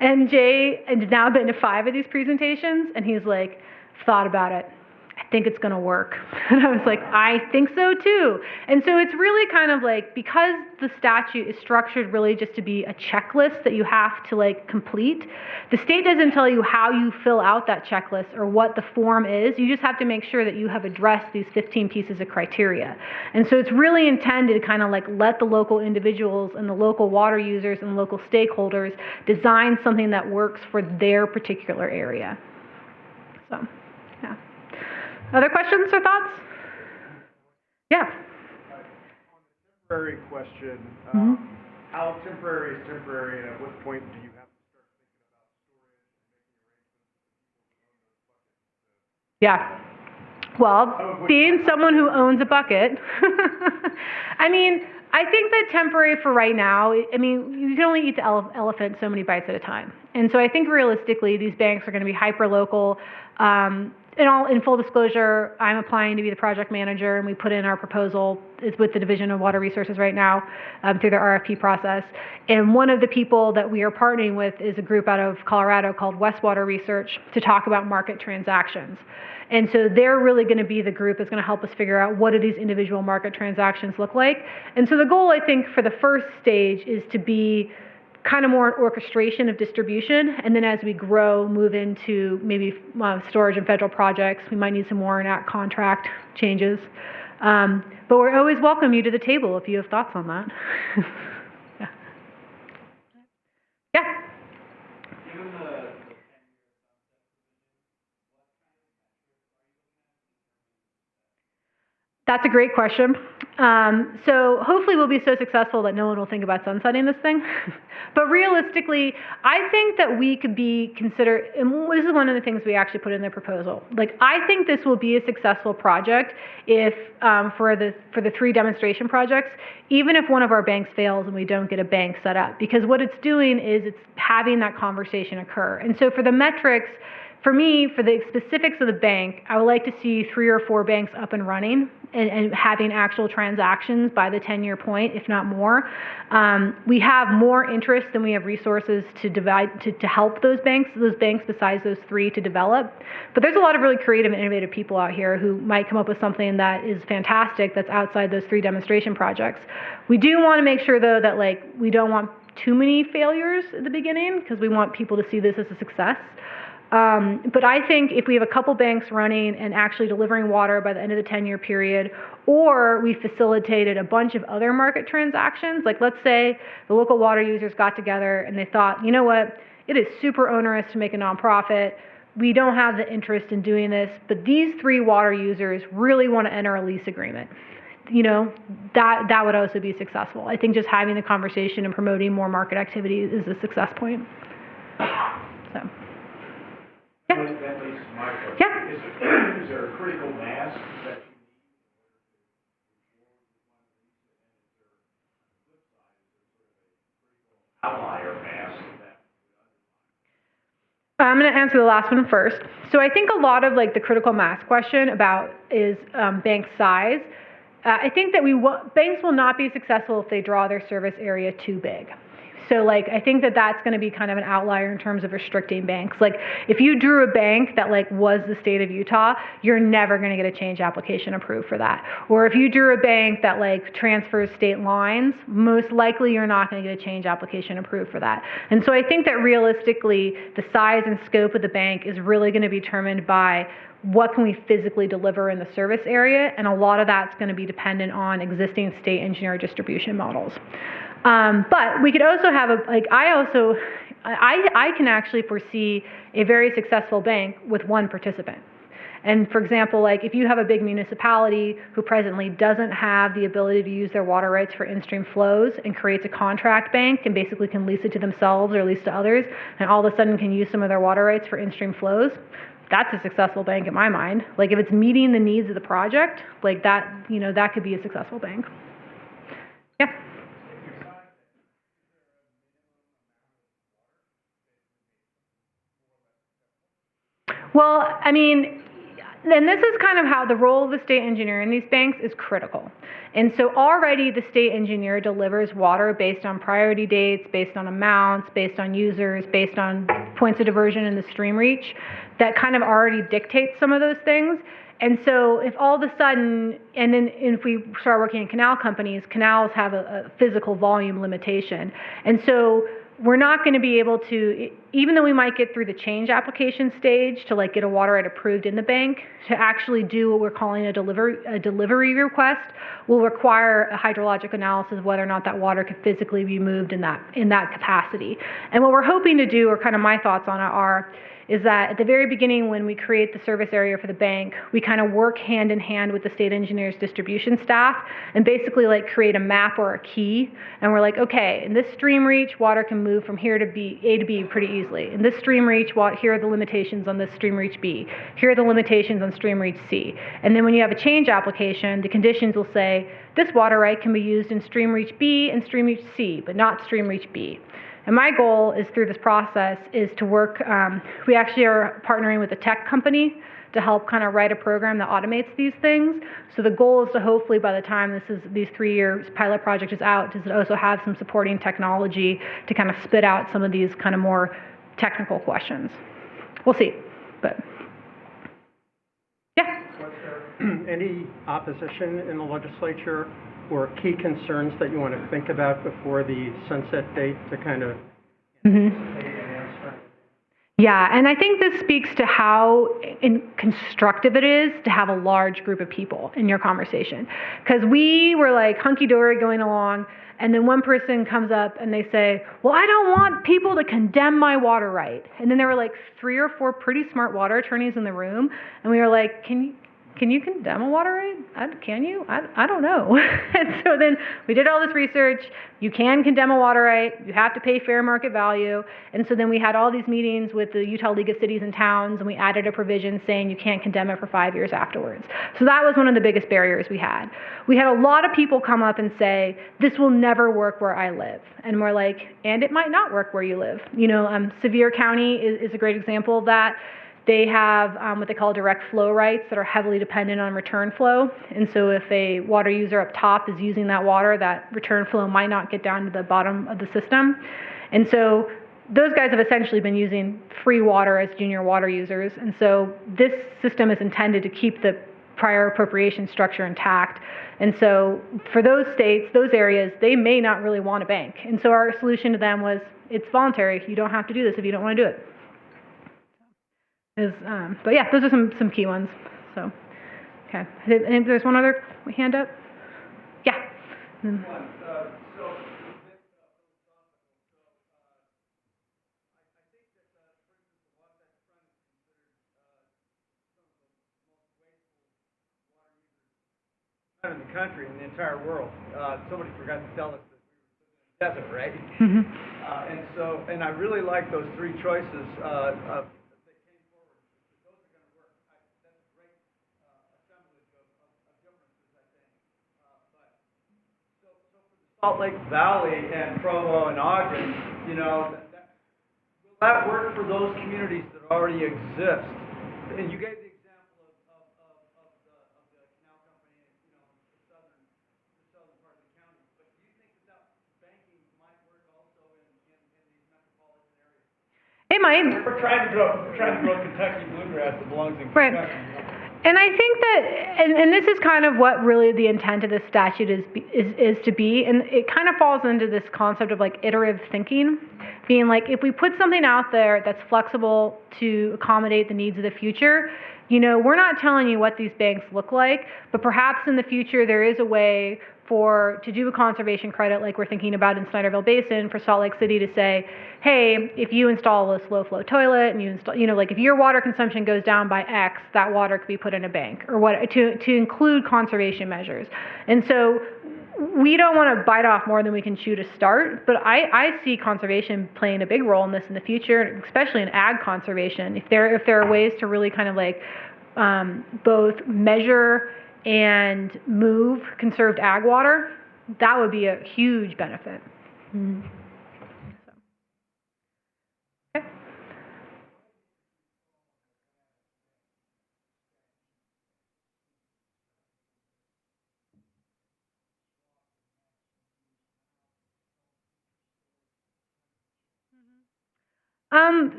And Jay has now been to 5 of these presentations, and he's like, thought about it. I think it's gonna work. And I was like, I think so too. And so it's really kind of like, because the statute is structured really just to be a checklist that you have to like complete, the state doesn't tell you how you fill out that checklist or what the form is. You just have to make sure that you have addressed these 15 pieces of criteria. And so it's really intended to kind of like let the local individuals and the local water users and local stakeholders design something that works for their particular area. So, yeah. Other questions or thoughts? Yeah. Temporary question. How temporary is temporary, and at what point do you have to start thinking about storage and making arrangements? Yeah. Well, being someone who owns a bucket, I mean, I think that temporary for right now, I mean, you can only eat the elephant so many bites at a time. And so I think realistically, these banks are going to be hyper-local. In full disclosure, I'm applying to be the project manager, and we put in our proposal. It's with the Division of Water Resources right now through their RFP process. And one of the people that we are partnering with is a group out of Colorado called Westwater Research to talk about market transactions. And so they're really going to be the group that's going to help us figure out what do these individual market transactions look like. And so the goal, I think, for the first stage is to be kind of more an orchestration of distribution, and then as we grow, move into maybe storage and federal projects. We might need some more contract changes. But we're always welcome you to the table if you have thoughts on that. Yeah. Yeah. That's a great question. So hopefully we'll be so successful that no one will think about sunsetting this thing. But realistically, I think that we could be considered, and this is one of the things we actually put in the proposal. Like, I think this will be a successful project if, for the 3 demonstration projects, even if one of our banks fails and we don't get a bank set up. Because what it's doing is it's having that conversation occur. And so for the metrics, for me, for the specifics of the bank, I would like to see 3 or 4 banks up and running and having actual transactions by the 10-year point, if not more. We have more interest than we have resources to help those banks besides those 3 to develop. But there's a lot of really creative and innovative people out here who might come up with something that is fantastic that's outside those 3 demonstration projects. We do want to make sure, though, that like we don't want too many failures at the beginning, because we want people to see this as a success. But I think if we have a couple banks running and actually delivering water by the end of the 10-year period, or we facilitated a bunch of other market transactions, like let's say the local water users got together and they thought, you know what, it is super onerous to make a nonprofit. We don't have the interest in doing this, but these 3 water users really want to enter a lease agreement. You know, that would also be successful. I think just having the conversation and promoting more market activity is a success point. So. Yeah. That leads to my question. Yeah. Is there a critical mass that you need outlier mass that I'm going to answer the last one first. So I think a lot of like the critical mass question about is bank size. I think that banks will not be successful if they draw their service area too big. So like, I think that that's going to be kind of an outlier in terms of restricting banks. Like, if you drew a bank that like was the state of Utah, you're never going to get a change application approved for that. Or if you drew a bank that like transfers state lines, most likely you're not going to get a change application approved for that. And so I think that realistically, the size and scope of the bank is really going to be determined by what can we physically deliver in the service area, and a lot of that's going to be dependent on existing state engineer distribution models. But we could also have I can actually foresee a very successful bank with one participant. And for example, like if you have a big municipality who presently doesn't have the ability to use their water rights for in-stream flows and creates a contract bank and basically can lease it to themselves or lease to others, and all of a sudden can use some of their water rights for in-stream flows, that's a successful bank in my mind. Like if it's meeting the needs of the project, like that, you know, that could be a successful bank. Yeah. Well, I mean, and this is kind of how the role of the state engineer in these banks is critical. And so already the state engineer delivers water based on priority dates, based on amounts, based on users, based on points of diversion in the stream reach that kind of already dictates some of those things. And so if all of a sudden, and then if we start working in canal companies, canals have a physical volume limitation. And so we're not going to be able to, even though we might get through the change application stage to like get a water right approved in the bank, to actually do what we're calling a delivery request will require a hydrologic analysis of whether or not that water could physically be moved in that capacity. And what we're hoping to do, or kind of my thoughts on it is that at the very beginning when we create the service area for the bank, we kind of work hand in hand with the state engineer's distribution staff and basically like create a map or a key. And we're like, okay, in this stream reach, water can move from here to B, A to B pretty easily. In this stream reach, here are the limitations on this stream reach B. Here are the limitations on stream reach C. And then when you have a change application, the conditions will say, this water right can be used in stream reach B and stream reach C, but not stream reach B. And my goal is through this process is to work, we actually are partnering with a tech company to help kind of write a program that automates these things. So the goal is to hopefully by the time these 3 years pilot project is out, is to also have some supporting technology to kind of spit out some of these kind of more technical questions. We'll see, but yeah. Was there any opposition in the legislature or key concerns that you want to think about before the sunset date to kind of anticipate and answer? Yeah, and I think this speaks to how constructive it is to have a large group of people in your conversation. Because we were like hunky-dory going along, and then one person comes up and they say, well, I don't want people to condemn my water right. And then there were like 3 or 4 pretty smart water attorneys in the room, and we were like, can you condemn a water right? Can you? I don't know. And so then we did all this research. You can condemn a water right. You have to pay fair market value. And so then we had all these meetings with the Utah League of Cities and Towns, and we added a provision saying you can't condemn it for 5 years afterwards. So that was one of the biggest barriers we had. We had a lot of people come up and say, this will never work where I live. And we're like, and it might not work where you live. You know, Sevier County is a great example of that. They have what they call direct flow rights that are heavily dependent on return flow. And so if a water user up top is using that water, that return flow might not get down to the bottom of the system. And so those guys have essentially been using free water as junior water users. And so this system is intended to keep the prior appropriation structure intact. And so for those states, those areas, they may not really want a bank. And so our solution to them was, it's voluntary. You don't have to do this if you don't want to do it. But yeah, those are some key ones. So, okay. And there's one other hand up. Yeah. In the country, in the entire world. Somebody forgot to tell us that we were in the desert, right? Mm-hmm. And I really like those 3 choices of Salt Lake Valley and Provo and Ogden, you know, will that work for those communities that already exist? And you gave the example of the canal company, you know, the southern part of the county. But do you think that banking might work also in It might. We're trying to grow Kentucky bluegrass that belongs in Right. Kentucky. And I think that, and this is kind of what really the intent of this statute is to be, and it kind of falls into this concept of like iterative thinking, being like, if we put something out there that's flexible to accommodate the needs of the future, you know, we're not telling you what these banks look like, but perhaps in the future there is a way to do a conservation credit like we're thinking about in Snyderville Basin for Salt Lake City to say, hey, if you install a slow flow toilet and you install, you know, like if your water consumption goes down by X, that water could be put in a bank or what, to include conservation measures. And so we don't want to bite off more than we can chew to start, but I see conservation playing a big role in this in the future, especially in ag conservation. If there are ways to really kind of like both measure and move conserved ag water, that would be a huge benefit. Mm-hmm. Okay.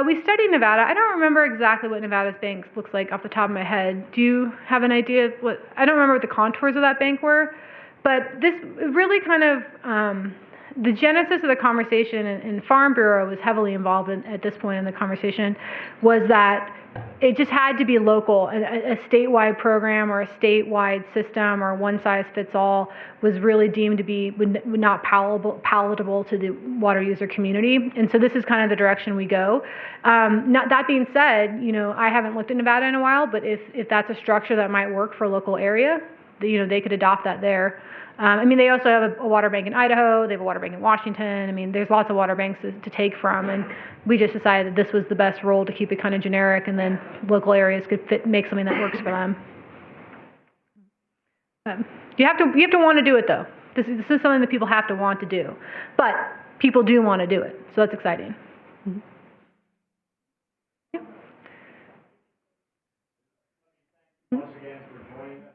We studied Nevada. I don't remember exactly what Nevada's bank looks like off the top of my head. Do you have an idea of what? I don't remember what the contours of that bank were, but this really kind of the genesis of the conversation, and Farm Bureau was heavily involved at this point in the conversation, was that it just had to be local. A statewide program or a statewide system or one size fits all was really deemed to be not palatable to the water user community. And so this is kind of the direction we go. That being said, you know, I haven't looked at Nevada in a while, but if that's a structure that might work for a local area, you know, they could adopt that there. I mean, they also have a water bank in Idaho. They have a water bank in Washington. I mean, there's lots of water banks to take from, and we just decided that this was the best role to keep it kind of generic, and then local areas could make something that works for them. You have to want to do it, though. This is something that people have to want to do, but people do want to do it, so that's exciting. Mm-hmm. Yeah. Once again for joining us.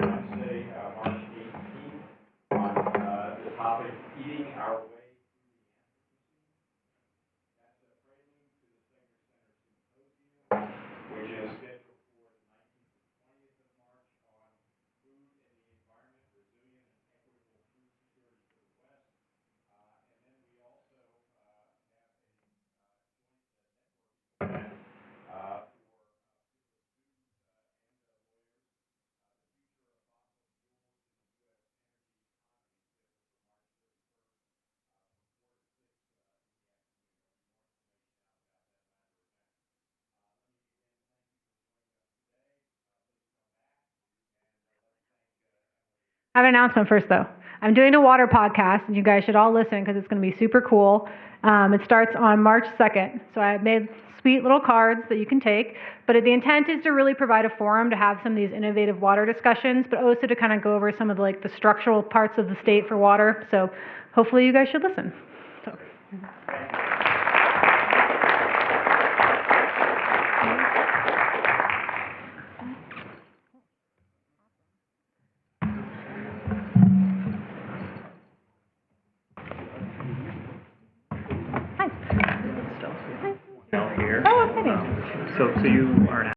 Wednesday, March 18th, on the topic, Eating Our Way Through the Anthropocene. That's a prelude to the Stegner Center Symposium, which is scheduled for the 19th to 20th of March on food and the environment, resilient and equitable food security for the West. And then we also have a joint networking event I have an announcement first, though. I'm doing a water podcast, and you guys should all listen because it's going to be super cool. It starts on March 2nd, so I made sweet little cards that you can take, but the intent is to really provide a forum to have some of these innovative water discussions, but also to kind of go over some of the structural parts of the state for water, so hopefully you guys should listen. So. Here. Oh, exciting. So you are an